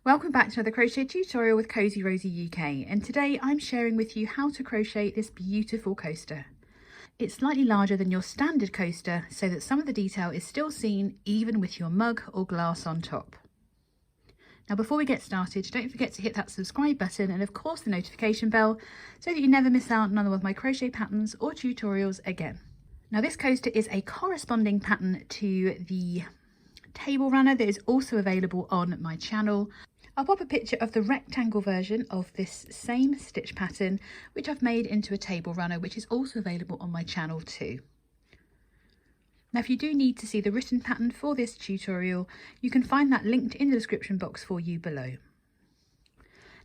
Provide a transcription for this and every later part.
Welcome back to another crochet tutorial with Cozy Rosie UK, and today I'm sharing with you how to crochet this beautiful coaster. It's slightly larger than your standard coaster so that some of the detail is still seen even with your mug or glass on top. Now before we get started, don't forget to hit that subscribe button and of course the notification bell so that you never miss out on another of my crochet patterns or tutorials again. Now this coaster is a corresponding pattern to the table runner that is also available on my channel. I'll pop a picture of the rectangle version of this same stitch pattern, which I've made into a table runner, which is also available on my channel too. Now, if you do need to see the written pattern for this tutorial, you can find that linked in the description box for you below.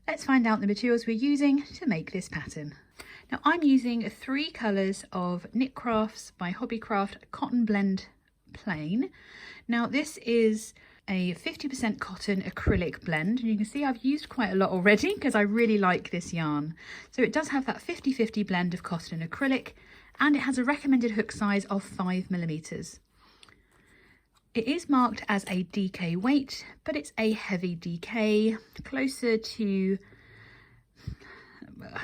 Let's find out the materials we're using to make this pattern. Now, I'm using 3 colours of Knit Crafts by Hobbycraft Cotton Blend Plain. Now, this is a 50% cotton acrylic blend, and you can see I've used quite a lot already because I really like this yarn. So it does have that 50-50 blend of cotton and acrylic, and it has a recommended hook size of 5mm. It is marked as a DK weight, but it's a heavy DK, closer to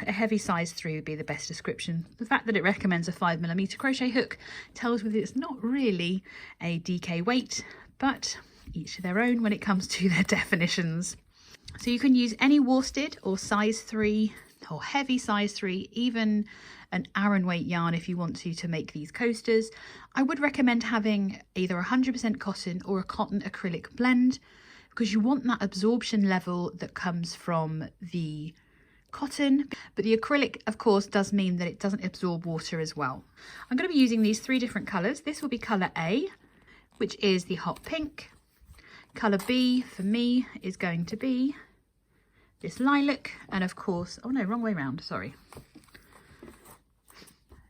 a heavy size 3 would be the best description. The fact that it recommends a 5mm crochet hook tells me that it's not really a DK weight, but each to their own when it comes to their definitions. So you can use any worsted or size 3 or heavy size 3, even an Aran weight yarn if you want to make these coasters. I would recommend having either 100% cotton or a cotton acrylic blend because you want that absorption level that comes from the cotton, but the acrylic of course does mean that it doesn't absorb water as well. I'm going to be using these 3 different colours. This will be colour A, which is the hot pink. Colour B for me is going to be this lilac, and of course, oh no, wrong way around, sorry.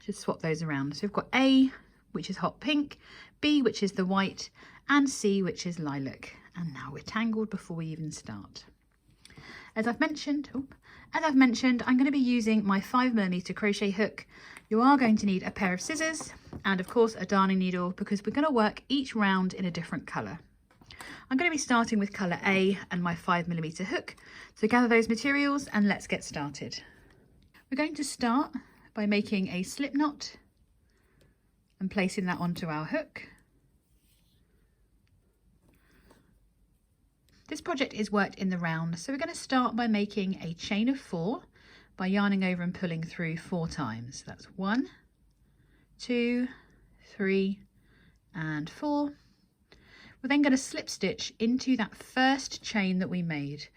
Just swap those around. So we've got A, which is hot pink, B, which is the white, and C, which is lilac. And now we're tangled before we even start. As I've mentioned, I'm going to be using my 5mm crochet hook. You are going to need a pair of scissors and of course a darning needle because we're going to work each round in a different colour. I'm going to be starting with colour A and my 5mm hook. So gather those materials and let's get started. We're going to start by making a slip knot and placing that onto our hook. This project is worked in the round, so we're going to start by making a chain of 4 by yarning over and pulling through 4 times. That's 1, 2, 3 and 4. We're then going to slip stitch into that first chain that we made.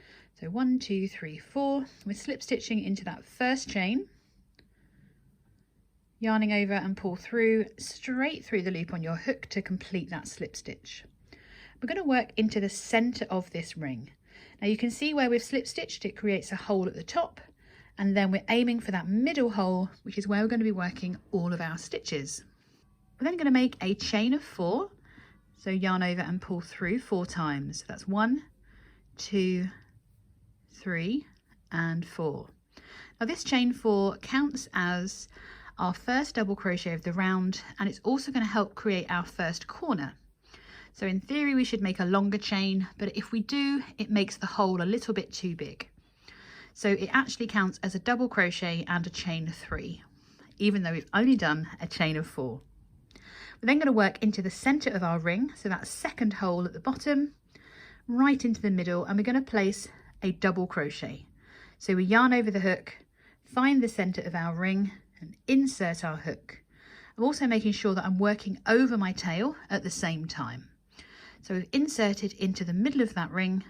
So 1, 2, 3, 4. We're slip stitching into that first chain, yarning over and pull through straight through the loop on your hook to complete that slip stitch. We're going to work into the center of this ring. Now you can see where we've slip stitched, it creates a hole at the top, and then we're aiming for that middle hole, which is where we're going to be working all of our stitches. We're then going to make a chain of 4. So yarn over and pull through 4 times. That's 1, 2, 3 and 4. Now this chain 4 counts as our first double crochet of the round, and it's also going to help create our first corner. So in theory we should make a longer chain, but if we do, it makes the hole a little bit too big. So it actually counts as a double crochet and a chain 3, even though we've only done a chain of 4. We're then going to work into the center of our ring, so that second hole at the bottom, right into the middle, and we're going to place a double crochet. So we yarn over the hook, find the center of our ring and insert our hook. I'm also making sure that I'm working over my tail at the same time. So we've inserted into the middle of that ring,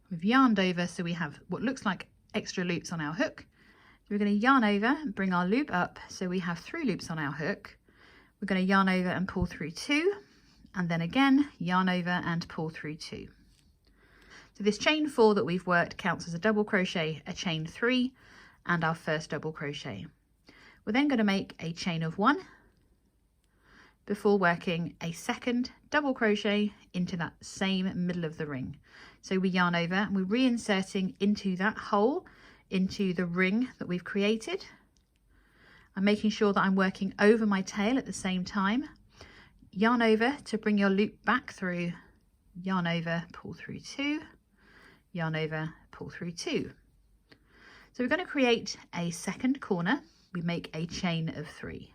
we've yarned over so we have what looks like extra loops on our hook. So we're going to yarn over and bring our loop up so we have 3 loops on our hook. We're going to yarn over and pull through 2, and then again yarn over and pull through 2. So this chain 4 that we've worked counts as a double crochet, a chain 3 and our first double crochet. We're then going to make a chain of 1 before working a second double crochet into that same middle of the ring. So we yarn over and we're reinserting into that hole, into the ring that we've created. I'm making sure that I'm working over my tail at the same time. Yarn over to bring your loop back through, yarn over, pull through 2, yarn over, pull through 2. So we're going to create a second corner. We make a chain of 3.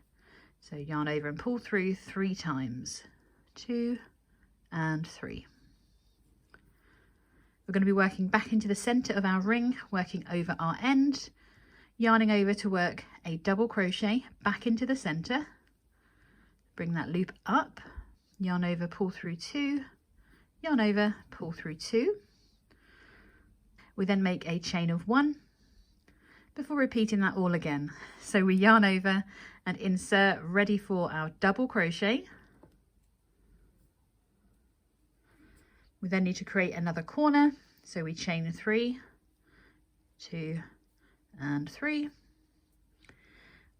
So yarn over and pull through 3 times, 2 and 3. We're going to be working back into the center of our ring, working over our end, yarning over to work a double crochet back into the center, bring that loop up, yarn over, pull through 2, yarn over, pull through 2. We then make a chain of 1 before repeating that all again. So we yarn over and insert, ready for our double crochet. We then need to create another corner, so we chain 3, 2 and 3.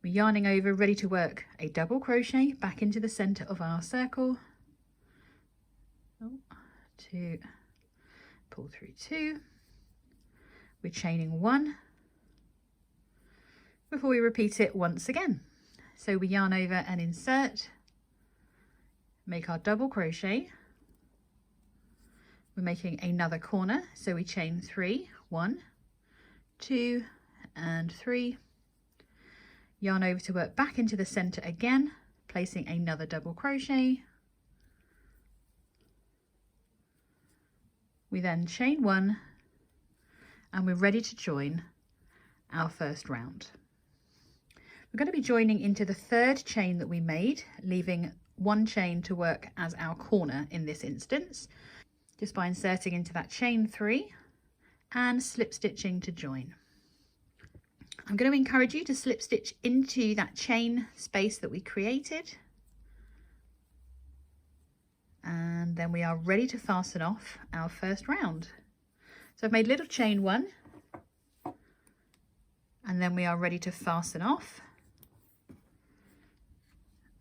We're yarning over, ready to work a double crochet back into the center of our circle. 2, pull through 2. We're chaining 1 before we repeat it once again. So we yarn over and insert, make our double crochet. We're making another corner, so we chain 3, 1, 2 and 3. Yarn over to work back into the center again, placing another double crochet. We then chain 1 and we're ready to join our first round. We're going to be joining into the 3rd chain that we made, leaving 1 chain to work as our corner in this instance, just by inserting into that chain 3 and slip stitching to join. I'm going to encourage you to slip stitch into that chain space that we created, and then we are ready to fasten off our first round. So I've made little chain 1 and then we are ready to fasten off.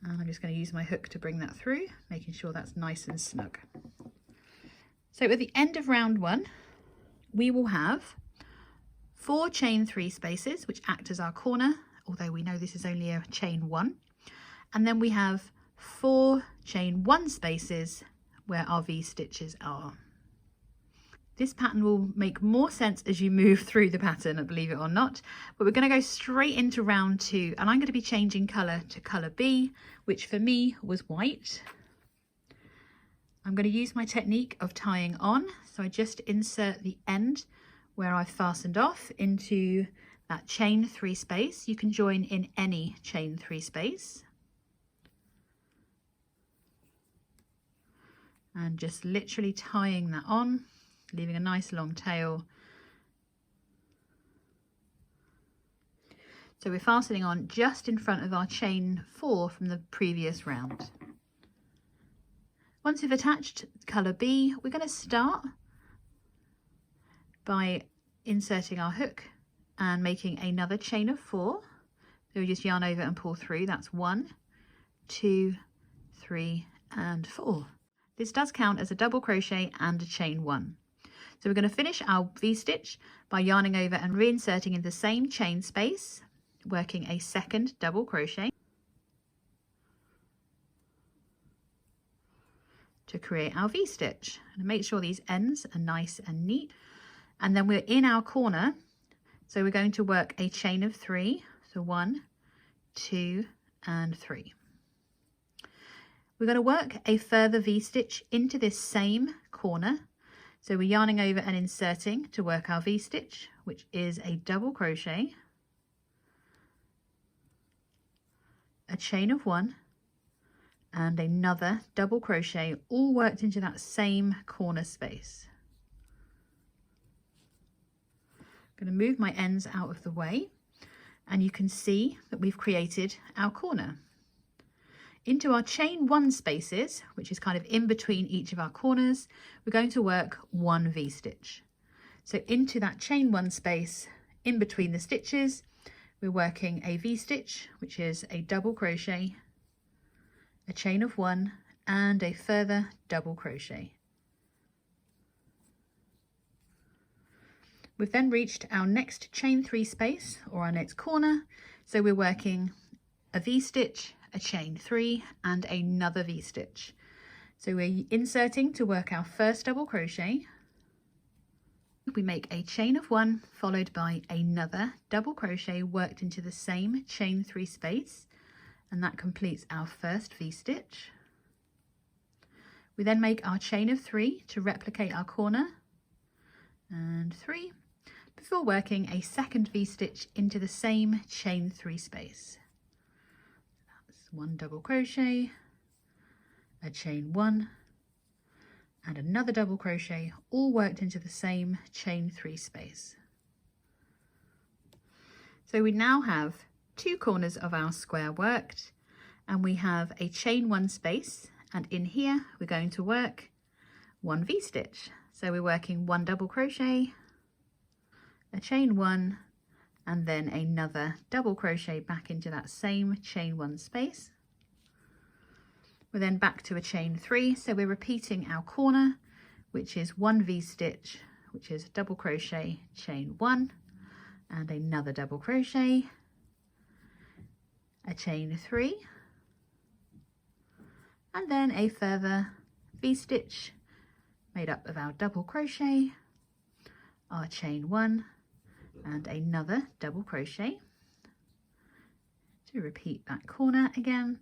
And I'm just going to use my hook to bring that through, making sure that's nice and snug. So at the end of round 1, we will have 4 chain 3 spaces, which act as our corner, although we know this is only a chain 1. And then we have 4 chain 1 spaces where our V stitches are. This pattern will make more sense as you move through the pattern, believe it or not, but we're going to go straight into round 2, and I'm going to be changing colour to colour B, which for me was white. I'm going to use my technique of tying on, so I just insert the end where I've fastened off into that chain 3 space. You can join in any chain 3 space. And just literally tying that on, leaving a nice long tail. So we're fastening on just in front of our chain 4 from the previous round. Once we've attached colour B, we're going to start by inserting our hook and making another chain of 4. So we just yarn over and pull through. That's 1, 2, 3 and 4. This does count as a double crochet and a chain 1. So we're going to finish our V-stitch by yarning over and reinserting in the same chain space, working a second double crochet to create our V-stitch. And make sure these ends are nice and neat. And then we're in our corner, so we're going to work a chain of 3. So 1, 2 and 3. We're going to work a further V-stitch into this same corner. So we're yarning over and inserting to work our V-stitch, which is a double crochet, a chain of 1 and another double crochet, all worked into that same corner space. I'm going to move my ends out of the way, and you can see that we've created our corner. Into our chain 1 spaces, which is kind of in between each of our corners, we're going to work 1 V-stitch. So into that chain 1 space, in between the stitches, we're working a V-stitch, which is a double crochet, a chain of 1 and a further double crochet. We've then reached our next chain 3 space, or our next corner, so we're working a V-stitch, a chain 3 and another V-stitch. So we're inserting to work our first double crochet, We make a chain of 1 followed by another double crochet worked into the same chain 3 space, and that completes our first V-stitch. We then make our chain of 3 to replicate our corner, and 3, before working a second V-stitch into the same chain 3 space. That's 1 double crochet, a chain 1, and another double crochet, all worked into the same chain 3 space. So we now have 2 corners of our square worked, and we have a chain 1 space, and in here we're going to work 1 V-stitch. So we're working 1 double crochet, a chain 1, and then another double crochet back into that same chain 1 space. We're then back to a chain 3, so we're repeating our corner, which is 1 V-stitch, which is a double crochet, chain 1, and another double crochet, a chain 3, and then a further V-stitch made up of our double crochet, our chain 1, and another double crochet to repeat that corner again.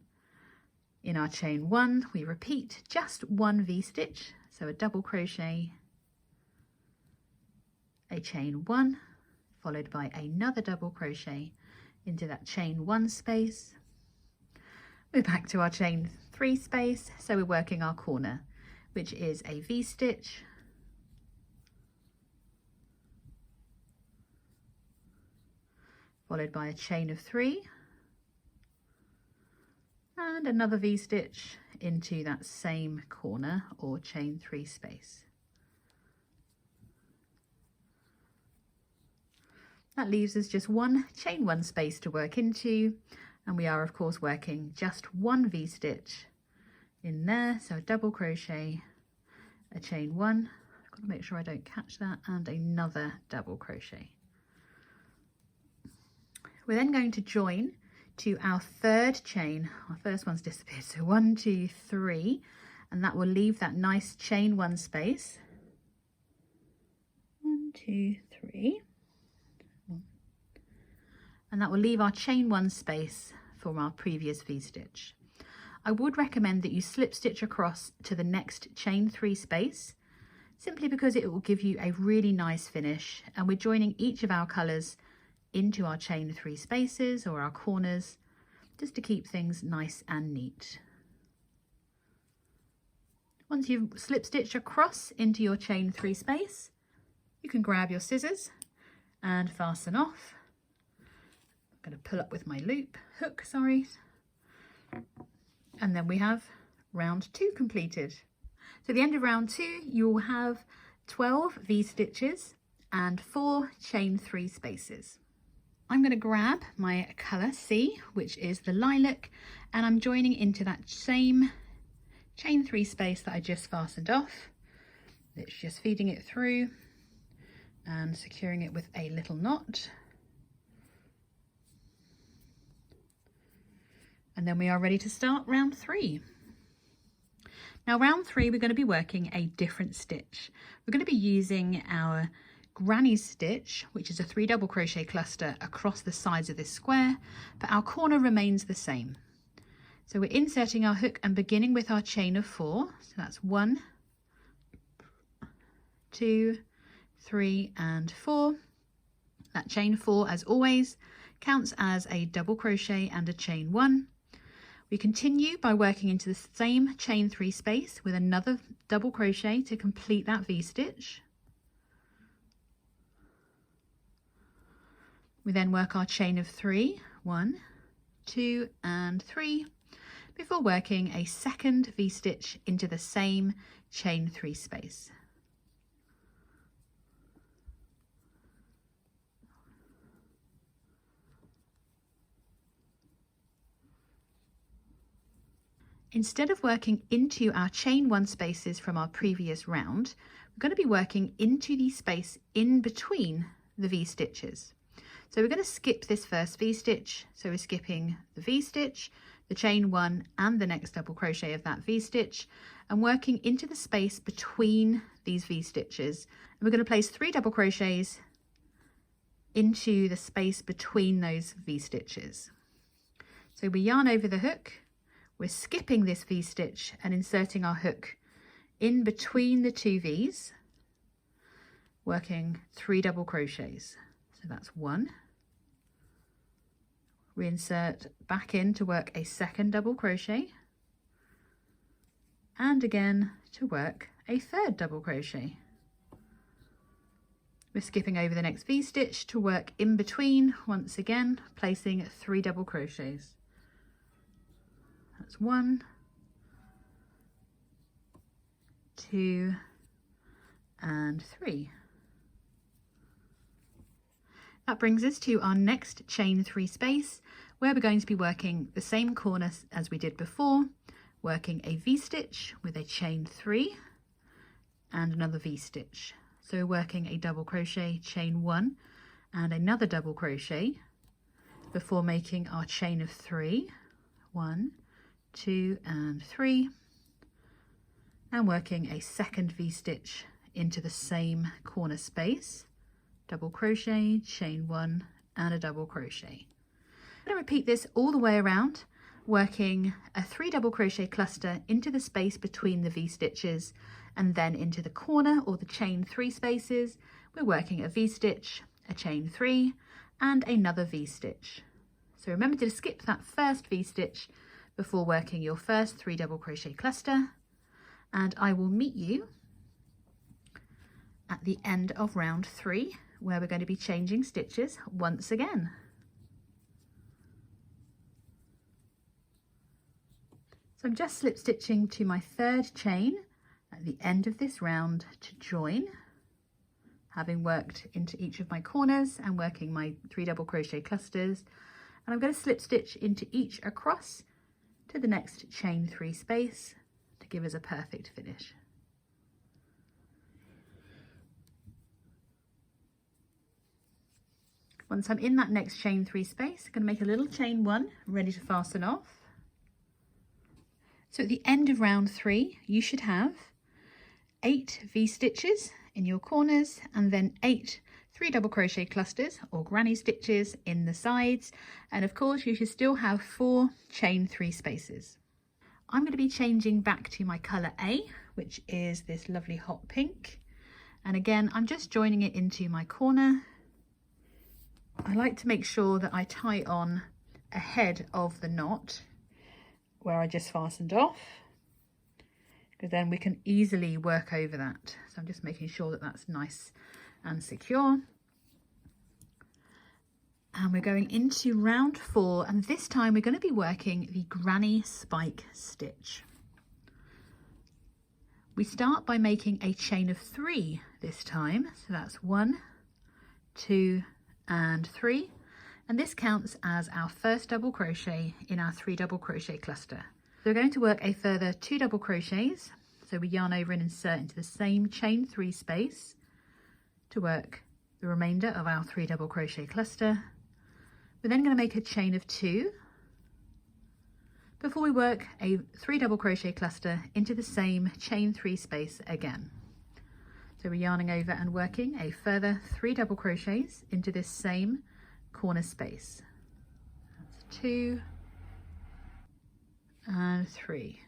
In our chain 1 we repeat just 1 V-stitch, so a double crochet, a chain 1 followed by another double crochet into that chain 1 space. We're back to our chain 3 space, so we're working our corner, which is a V-stitch, followed by a chain of 3, and another V-stitch into that same corner or chain 3 space. That leaves us just 1 chain 1 space to work into, and we are of course working just 1 V-stitch in there, so a double crochet, a chain 1, I've got to make sure I don't catch that, and another double crochet. We're then going to join to our third chain. Our first one's disappeared, so 1, 2, 3, and that will leave that nice chain 1 space. 1, 2, 3, and that will leave our chain 1 space from our previous V-stitch. I would recommend that you slip stitch across to the next chain 3 space, simply because it will give you a really nice finish, and we're joining each of our colours into our chain 3 spaces or our corners, just to keep things nice and neat. Once you've slip stitched across into your chain 3 space, you can grab your scissors and fasten off. I'm going to pull up with my hook, and then we have round 2 completed. So at the end of round 2 you will have 12 V-stitches and 4 chain 3 spaces. I'm going to grab my colour C, which is the lilac, and I'm joining into that same chain 3 space that I just fastened off. It's just feeding it through and securing it with a little knot. And then we are ready to start round 3. Now round 3 we're going to be working a different stitch. We're going to be using our granny stitch, which is a 3 double crochet cluster across the sides of this square, but our corner remains the same. So we're inserting our hook and beginning with our chain of 4. So that's 1, 2, 3 and 4. That chain 4, as always, counts as a double crochet and a chain 1. We continue by working into the same chain 3 space with another double crochet to complete that V-stitch. We then work our chain of 3, 1, 2 and 3, before working a second V-stitch into the same chain 3 space. Instead of working into our chain 1 spaces from our previous round, we're going to be working into the space in between the V-stitches. So we're going to skip this first V-stitch, so we're skipping the V-stitch, the chain 1 and the next double crochet of that V-stitch, and working into the space between these V-stitches. And we're going to place 3 double crochets into the space between those V-stitches. So we yarn over the hook, we're skipping this V-stitch and inserting our hook in between the 2 V's, working 3 double crochets. So that's 1. Reinsert back in to work a second double crochet, and again to work a third double crochet. We're skipping over the next V-stitch to work in between, once again placing 3 double crochets. That's 1, 2 and 3. That brings us to our next chain 3 space, where we're going to be working the same corner as we did before, working a V-stitch with a chain 3 and another V-stitch. So we're working a double crochet, chain 1 and another double crochet before making our chain of 3, 1, 2 and 3, and working a second V-stitch into the same corner space, double crochet, chain 1 and a double crochet. I'm going to repeat this all the way around, working a 3 double crochet cluster into the space between the V-stitches, and then into the corner or the chain 3 spaces we're working a V-stitch, a chain 3 and another V-stitch. So remember to skip that first V-stitch before working your first 3 double crochet cluster, and I will meet you at the end of round 3, where we're going to be changing stitches once again. So I'm just slip stitching to my 3rd chain at the end of this round to join, having worked into each of my corners and working my 3 double crochet clusters, and I'm going to slip stitch into each across to the next chain 3 space to give us a perfect finish. Once I'm in that next chain 3 space, I'm going to make a little chain 1 ready to fasten off. So at the end of round 3, you should have 8 V-stitches in your corners, and then 8 3 double crochet clusters or granny stitches in the sides, and of course you should still have 4 chain 3 spaces. I'm going to be changing back to my colour A, which is this lovely hot pink, and again I'm just joining it into my corner. I like to make sure that I tie on ahead of the knot where I just fastened off, because then we can easily work over that. So I'm just making sure that that's nice and secure. And we're going into round 4, and this time we're going to be working the granny spike stitch. We start by making a chain of 3 this time, so that's 1, 2 and 3, and this counts as our first double crochet in our 3 double crochet cluster. So we're going to work a further 2 double crochets, so we yarn over and insert into the same chain 3 space to work the remainder of our 3 double crochet cluster. We're then going to make a chain of 2 before we work a 3 double crochet cluster into the same chain 3 space again. So we're yarning over and working a further 3 double crochets into this same corner space. That's 2 and 3.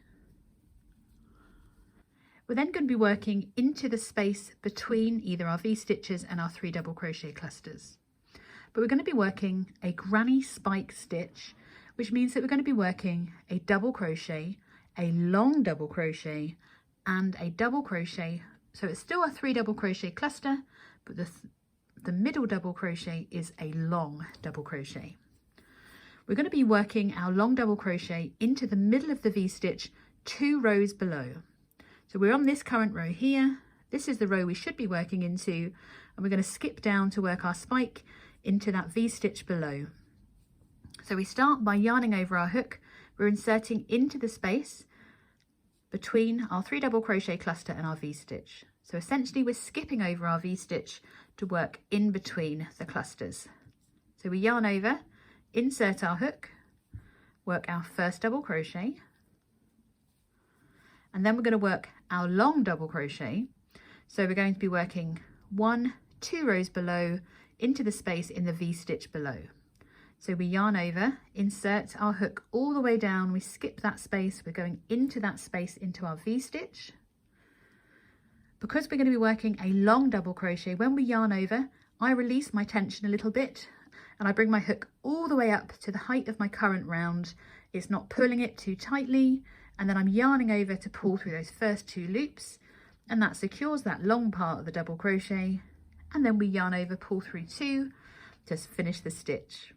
We're then going to be working into the space between either our V-stitches and our 3 double crochet clusters. But we're going to be working a granny spike stitch, which means that we're going to be working a double crochet, a long double crochet and a double crochet. So it's still a 3 double crochet cluster, but the middle double crochet is a long double crochet. We're going to be working our long double crochet into the middle of the V-stitch 2 rows below. So we're on this current row here. This is the row we should be working into, and we're going to skip down to work our spike into that V-stitch below. So we start by yarning over our hook. We're inserting into the space between our 3 double crochet cluster and our V-stitch. So essentially we're skipping over our V-stitch to work in between the clusters. So we yarn over, insert our hook, work our first double crochet, And then we're going to work our long double crochet. So we're going to be working 1, 2 rows below into the space in the V-stitch below. So we yarn over, insert our hook all the way down, we skip that space, we're going into that space into our V-stitch. Because we're going to be working a long double crochet, when we yarn over, I release my tension a little bit and I bring my hook all the way up to the height of my current round. It's not pulling it too tightly, and then I'm yarning over to pull through those first 2 loops, and that secures that long part of the double crochet, and then we yarn over, pull through 2 to finish the stitch.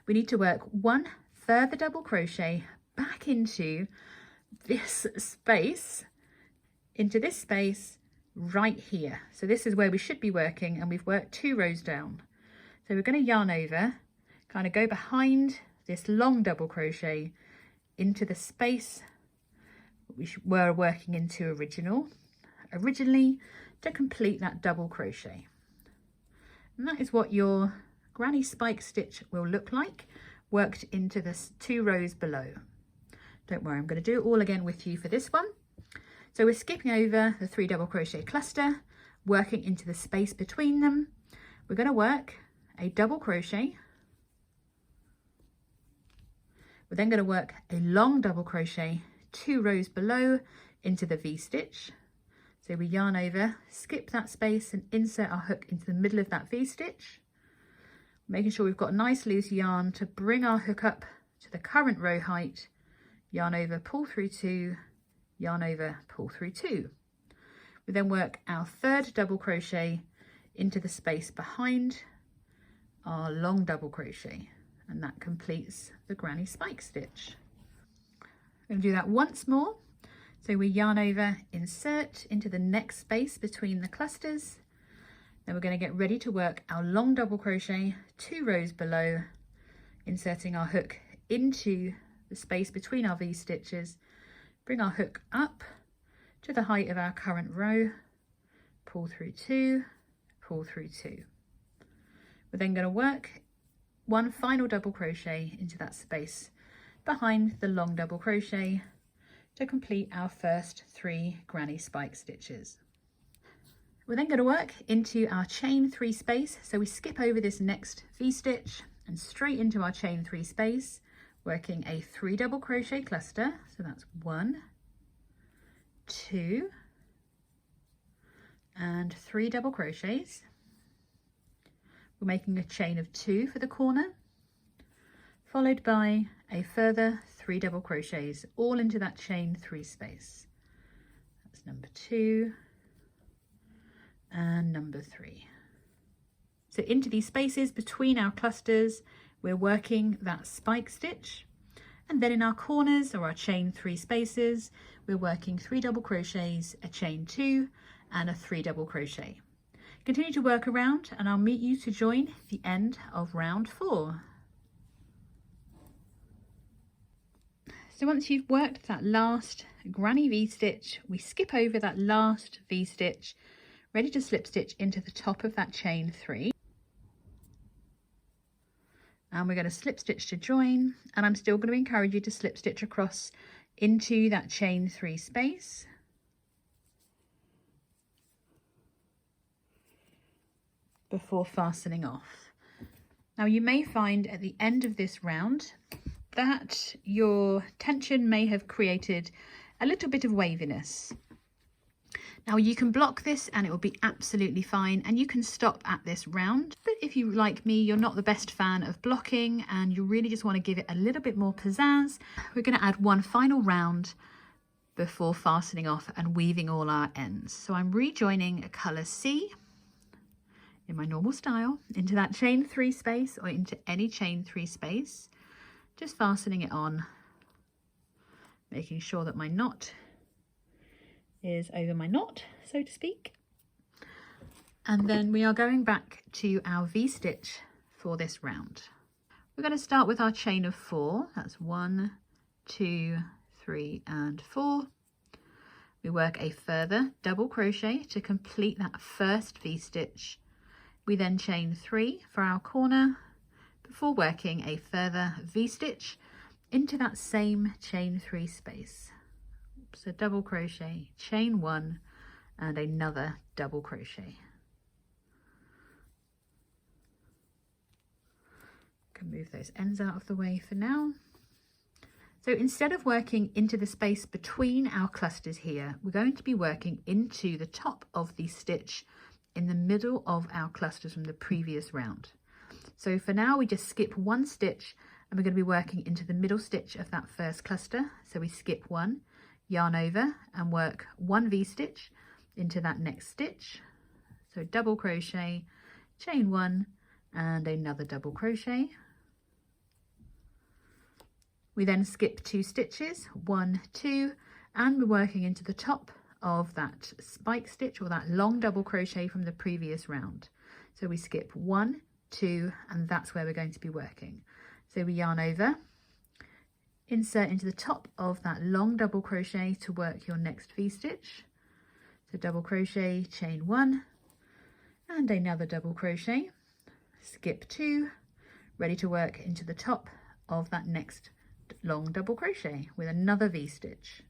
We need to work 1 further double crochet back into this space, right here. So this is where we should be working, and we've worked 2 rows down. So we're going to yarn over, kind of go behind this long double crochet into the space we were working into originally to complete that double crochet. And that is what your granny spike stitch will look like, worked into the 2 rows below. Don't worry, I'm going to do it all again with you for this one. So we're skipping over the 3 double crochet cluster, working into the space between them. We're going to work a double crochet. We're then going to work a long double crochet 2 rows below into the V-stitch. So we yarn over, skip that space and insert our hook into the middle of that V-stitch, making sure we've got a nice loose yarn to bring our hook up to the current row height, yarn over, pull through 2, yarn over, pull through 2. We then work our 3rd double crochet into the space behind our long double crochet, and that completes the granny spike stitch. I'm going to do that once more. So we yarn over, insert into the next space between the clusters. Then we're going to get ready to work our long double crochet 2 rows below, inserting our hook into the space between our V stitches, bring our hook up to the height of our current row, pull through 2, pull through 2. We're then going to work 1 final double crochet into that space behind the long double crochet to complete our first 3 granny spike stitches. We're then going to work into our chain 3 space, so we skip over this next V-stitch and straight into our chain 3 space, working a 3 double crochet cluster. So that's 1, 2 and 3 double crochets. We're making a chain of 2 for the corner, followed by a further 3 double crochets all into that chain 3 space. That's number 2 and number 3. So into these spaces between our clusters, we're working that spike stitch, and then in our corners or our chain 3 spaces, we're working 3 double crochets, a chain 2 and a 3 double crochet. Continue to work around and I'll meet you to join the end of round 4. So once you've worked that last granny V-stitch, we skip over that last V-stitch, ready to slip stitch into the top of that chain 3. And we're going to slip stitch to join, and I'm still going to encourage you to slip stitch across into that chain 3 space. Before fastening off. Now you may find at the end of this round that your tension may have created a little bit of waviness. Now you can block this and it will be absolutely fine, and you can stop at this round. But if you, like me, you're not the best fan of blocking and you really just want to give it a little bit more pizzazz, we're going to add 1 final round before fastening off and weaving all our ends. So I'm rejoining a colour C in my normal style into that chain 3 space or into any chain 3 space, just fastening it on, making sure that my knot is over my knot, so to speak. And then we are going back to our V-stitch for this round. We're going to start with our chain of 4. That's 1, 2, 3 and 4. We work a further double crochet to complete that first V-stitch. We then chain 3 for our corner before working a further V-stitch into that same chain 3 space. So double crochet, chain 1 and another double crochet. Can move those ends out of the way for now. So instead of working into the space between our clusters here, we're going to be working into the top of the stitch in the middle of our clusters from the previous round. So for now, we just skip 1 stitch and we're going to be working into the middle stitch of that first cluster. So we skip 1, yarn over and work 1 V-stitch into that next stitch. So double crochet, chain 1 and another double crochet. We then skip 2 stitches, 1, 2, and we're working into the top of that spike stitch or that long double crochet from the previous round. So we skip 1, 2, and that's where we're going to be working. So we yarn over, insert into the top of that long double crochet to work your next V-stitch. So double crochet, chain 1, and another double crochet, skip 2, ready to work into the top of that next long double crochet with another V-stitch,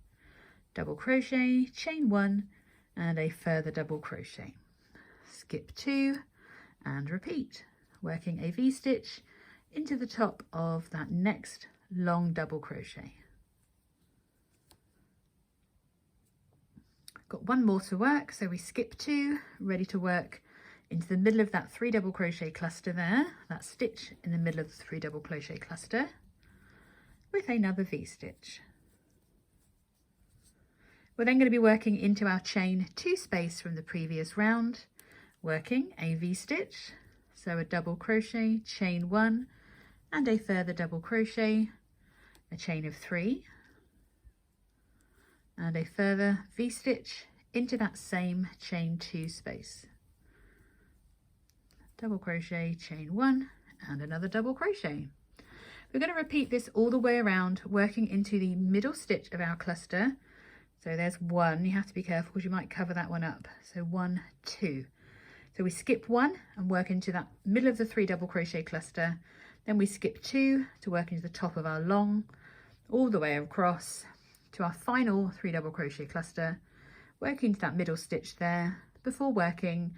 double crochet, chain 1 and a further double crochet, skip 2 and repeat, working a V-stitch into the top of that next long double crochet. Got 1 more to work, so we skip 2, ready to work into the middle of that 3 double crochet cluster there, that stitch in the middle of the 3 double crochet cluster, with another V-stitch. We're then going to be working into our chain 2 space from the previous round, working a V-stitch, so a double crochet, chain 1 and a further double crochet, a chain of 3 and a further V-stitch into that same chain 2 space, double crochet, chain 1 and another double crochet. We're going to repeat this all the way around, working into the middle stitch of our cluster. So there's 1, you have to be careful because you might cover that one up. So 1, 2. So we skip 1 and work into that middle of the 3 double crochet cluster. Then we skip 2 to work into the top of our long, all the way across to our final 3 double crochet cluster, working into that middle stitch there before working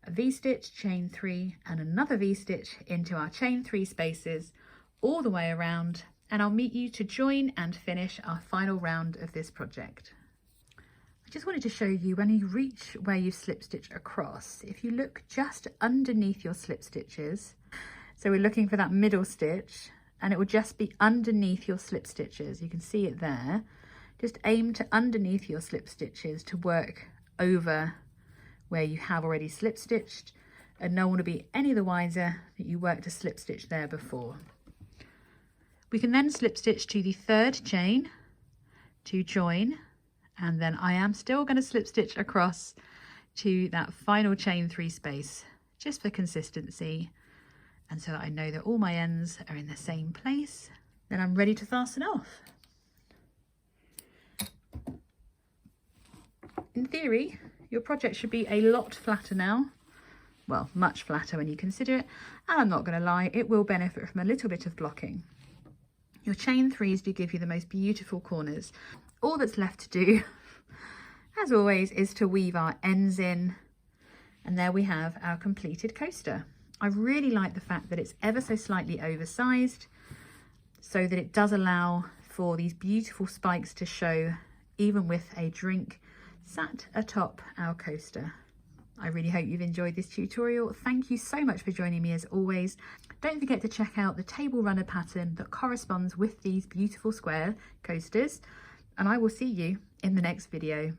a V-stitch, chain 3 and another V-stitch into our chain 3 spaces all the way around, and I'll meet you to join and finish our final round of this project. I just wanted to show you when you reach where you slip stitch across, if you look just underneath your slip stitches, so we're looking for that middle stitch and it will just be underneath your slip stitches, you can see it there, just aim to underneath your slip stitches to work over where you have already slip stitched, and no one will be any the wiser that you worked a slip stitch there before. We can then slip stitch to the 3rd chain to join, and then I am still going to slip stitch across to that final chain 3 space just for consistency and so that I know that all my ends are in the same place. Then I'm ready to fasten off. In theory, your project should be a lot flatter now. Well, much flatter when you consider it, and I'm not going to lie, it will benefit from a little bit of blocking. Your chain 3s do give you the most beautiful corners. All that's left to do, as always, is to weave our ends in, and there we have our completed coaster. I really like the fact that it's ever so slightly oversized so that it does allow for these beautiful spikes to show even with a drink sat atop our coaster. I really hope you've enjoyed this tutorial. Thank you so much for joining me as always. Don't forget to check out the table runner pattern that corresponds with these beautiful square coasters, and I will see you in the next video.